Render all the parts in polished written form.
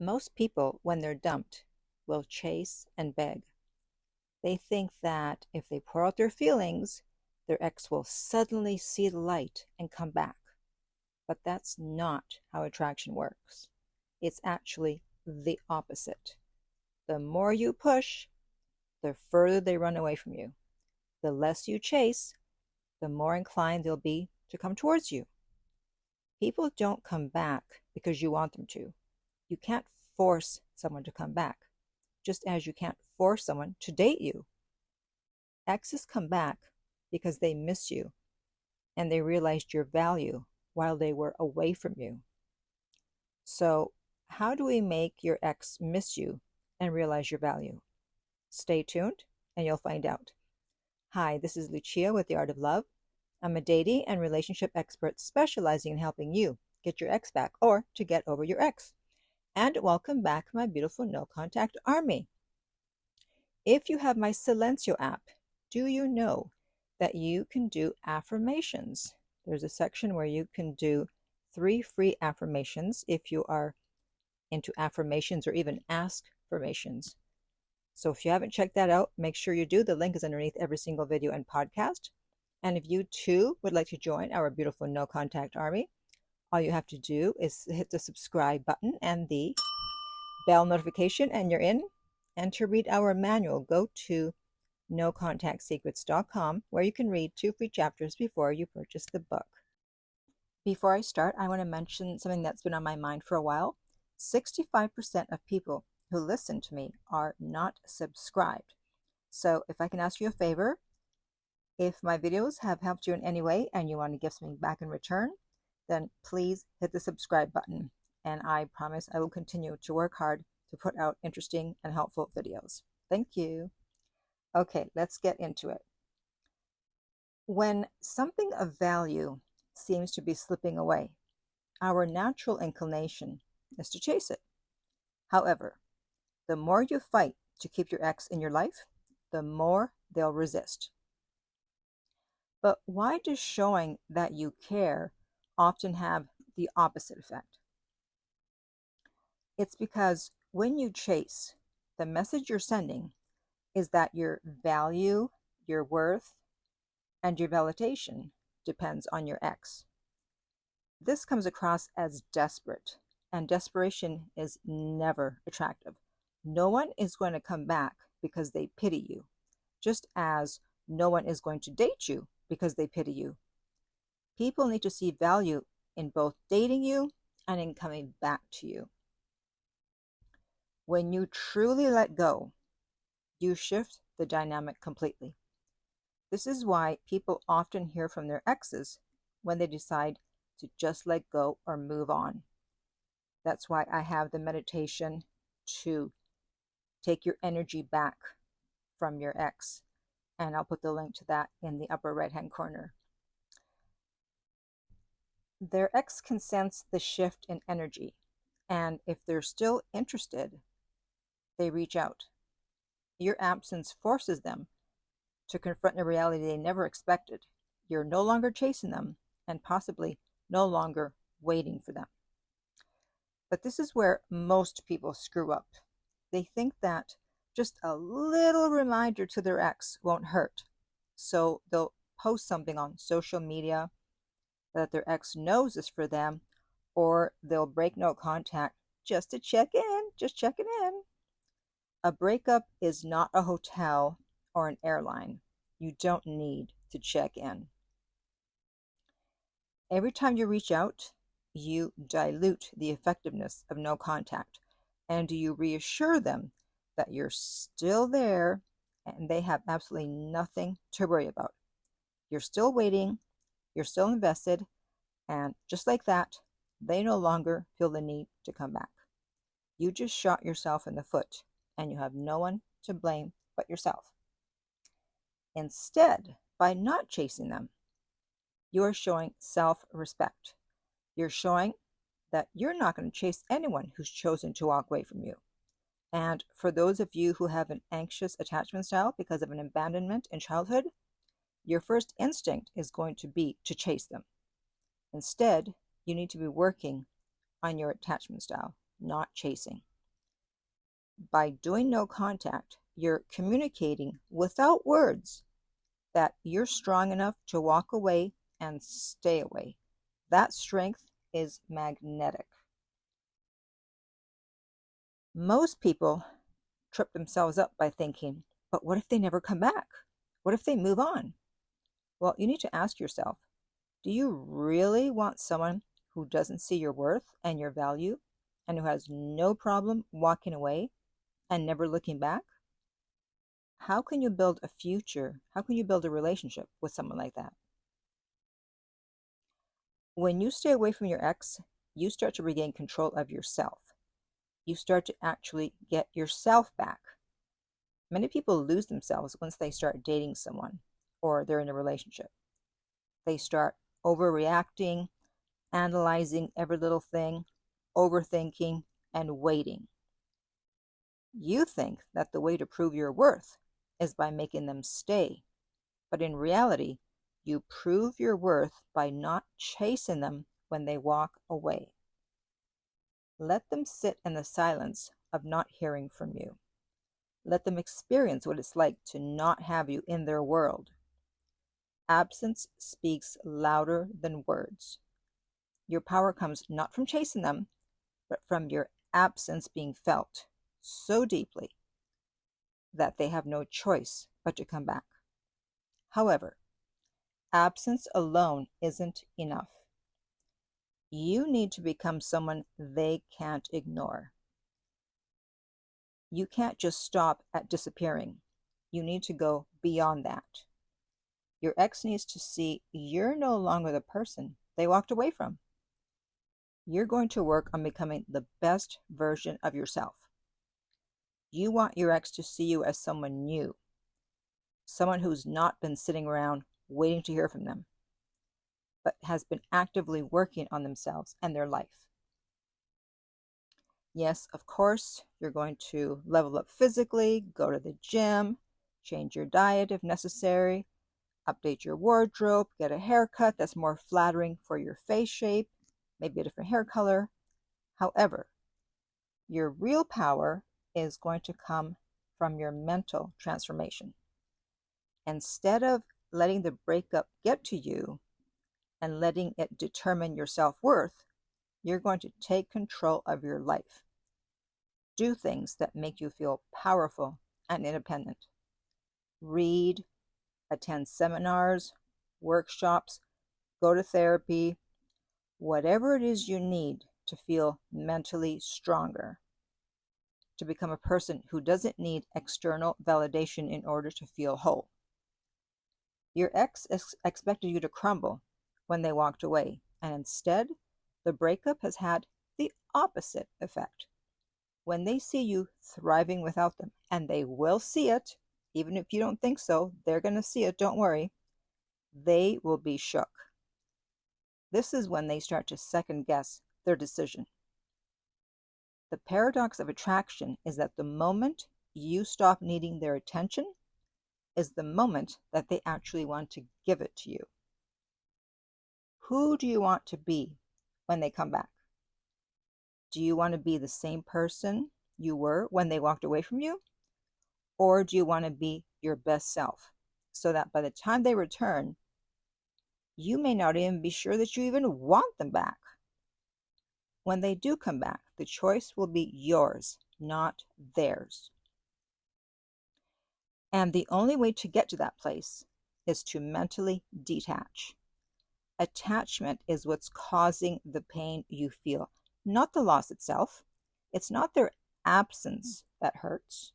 Most people, when they're dumped, will chase and beg. They think that if they pour out their feelings, their ex will suddenly see the light and come back. But that's not how attraction works. It's actually the opposite. The more you push, the further they run away from you. The less you chase, the more inclined they'll be to come towards you. People don't come back because you want them to. You can't force someone to come back, just as you can't force someone to date you. Exes come back because they miss you and they realized your value while they were away from you. So, how do we make your ex miss you and realize your value? Stay tuned and you'll find out. Hi, this is Lucia with The Art of Love. I'm a dating and relationship expert specializing in helping you get your ex back or to get over your ex. And welcome back, my beautiful no contact army. If you have my Silencio app, do you know that you can do affirmations? There's a section where you can do 3 free affirmations if you are into affirmations or even ask-formations. So if you haven't checked that out, make sure you do. The link is underneath every single video and podcast. And if you too would like to join our beautiful no contact army, all you have to do is hit the subscribe button and the bell notification and you're in. And to read our manual, go to nocontactsecrets.com where you can read 2 free chapters before you purchase the book. Before I start, I want to mention something that's been on my mind for a while. 65% of people who listen to me are not subscribed. So if I can ask you a favor, if my videos have helped you in any way and you want to give something back in return, then please hit the subscribe button. And I promise I will continue to work hard to put out interesting and helpful videos. Thank you. Okay, let's get into it. When something of value seems to be slipping away, our natural inclination is to chase it. However, the more you fight to keep your ex in your life, the more they'll resist. But why does showing that you care often have the opposite effect? It's because when you chase, the message you're sending is that your value, your worth, and your validation depends on your ex. This comes across as desperate, and desperation is never attractive. No one is going to come back because they pity you, just as no one is going to date you because they pity you. People need to see value in both dating you and in coming back to you. When you truly let go, you shift the dynamic completely. This is why people often hear from their exes when they decide to just let go or move on. That's why I have the meditation to take your energy back from your ex. And I'll put the link to that in the upper right-hand corner. Their ex can sense the shift in energy. And if they're still interested, they reach out. Your absence forces them to confront a reality they never expected. You're no longer chasing them and possibly no longer waiting for them. But this is where most people screw up. They think that just a little reminder to their ex won't hurt. So they'll post something on social media that their ex knows is for them, or they'll break no contact just to check in, just checking in. A breakup is not a hotel or an airline. You don't need to check in. Every time you reach out, you dilute the effectiveness of no contact, and you reassure them that you're still there and they have absolutely nothing to worry about. You're still waiting, you're still invested, and just like that, they no longer feel the need to come back. You just shot yourself in the foot, and you have no one to blame but yourself. Instead, by not chasing them, you are showing self-respect. You're showing that you're not going to chase anyone who's chosen to walk away from you. And for those of you who have an anxious attachment style because of an abandonment in childhood, your first instinct is going to be to chase them. Instead, you need to be working on your attachment style, not chasing. By doing no contact, you're communicating without words that you're strong enough to walk away and stay away. That strength is magnetic. Most people trip themselves up by thinking, but what if they never come back? What if they move on? Well, you need to ask yourself, do you really want someone who doesn't see your worth and your value and who has no problem walking away and never looking back? How can you build a future? How can you build a relationship with someone like that? When you stay away from your ex, you start to regain control of yourself. You start to actually get yourself back. Many people lose themselves once they start dating someone or they're in a relationship. They start overreacting, analyzing every little thing, overthinking, and waiting. You think that the way to prove your worth is by making them stay, but in reality, you prove your worth by not chasing them when they walk away. Let them sit in the silence of not hearing from you. Let them experience what it's like to not have you in their world. Absence speaks louder than words. Your power comes not from chasing them, but from your absence being felt so deeply that they have no choice but to come back. However, absence alone isn't enough. You need to become someone they can't ignore. You can't just stop at disappearing. You need to go beyond that. Your ex needs to see you're no longer the person they walked away from. You're going to work on becoming the best version of yourself. You want your ex to see you as someone new, someone who's not been sitting around waiting to hear from them, but has been actively working on themselves and their life. Yes, of course, you're going to level up physically, go to the gym, change your diet if necessary, update your wardrobe, get a haircut that's more flattering for your face shape, maybe a different hair color. However, your real power is going to come from your mental transformation. Instead of letting the breakup get to you and letting it determine your self-worth, you're going to take control of your life. Do things that make you feel powerful and independent. Read, attend seminars, workshops, go to therapy, whatever it is you need to feel mentally stronger, to become a person who doesn't need external validation in order to feel whole. Your ex expected you to crumble when they walked away, and instead, the breakup has had the opposite effect. When they see you thriving without them, and they will see it, even if you don't think so, they're going to see it, don't worry, they will be shook. This is when they start to second guess their decision. The paradox of attraction is that the moment you stop needing their attention is the moment that they actually want to give it to you. Who do you want to be when they come back? Do you want to be the same person you were when they walked away from you? Or do you want to be your best self so that by the time they return, you may not even be sure that you even want them back? When they do come back, the choice will be yours, not theirs. And the only way to get to that place is to mentally detach. Attachment is what's causing the pain you feel, not the loss itself. It's not their absence that hurts,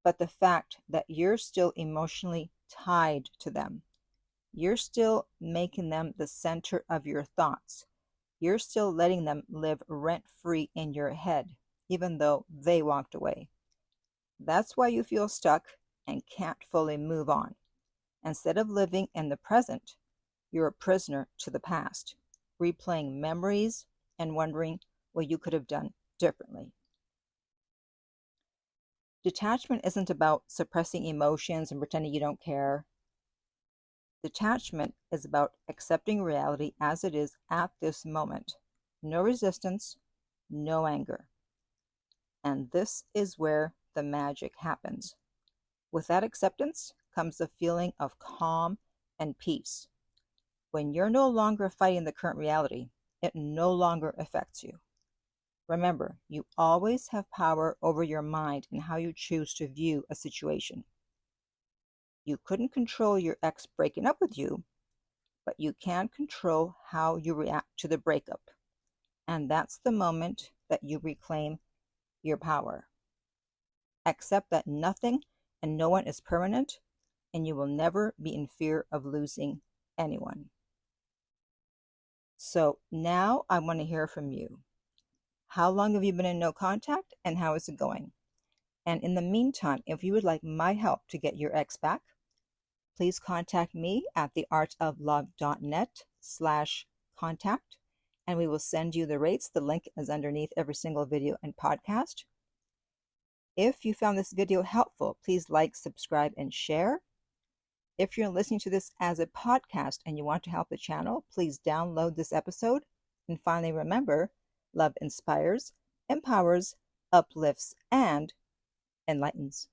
but the fact that you're still emotionally tied to them. You're still making them the center of your thoughts. You're still letting them live rent-free in your head, even though they walked away. That's why you feel stuck and can't fully move on. Instead of living in the present, you're a prisoner to the past, replaying memories and wondering what you could have done differently. Detachment isn't about suppressing emotions and pretending you don't care. Detachment is about accepting reality as it is at this moment. No resistance, no anger. And this is where the magic happens. With that acceptance comes the feeling of calm and peace. When you're no longer fighting the current reality, it no longer affects you. Remember, you always have power over your mind and how you choose to view a situation. You couldn't control your ex breaking up with you, but you can control how you react to the breakup. And that's the moment that you reclaim your power. Accept that nothing and no one is permanent, and you will never be in fear of losing anyone. So now I want to hear from you. How long have you been in no contact, and how is it going? And in the meantime, if you would like my help to get your ex back, please contact me at theartoflove.net/contact, and we will send you the rates. The link is underneath every single video and podcast. If you found this video helpful, please like, subscribe, and share. If you're listening to this as a podcast and you want to help the channel, please download this episode. And finally, remember, love inspires, empowers, uplifts, and enlightens.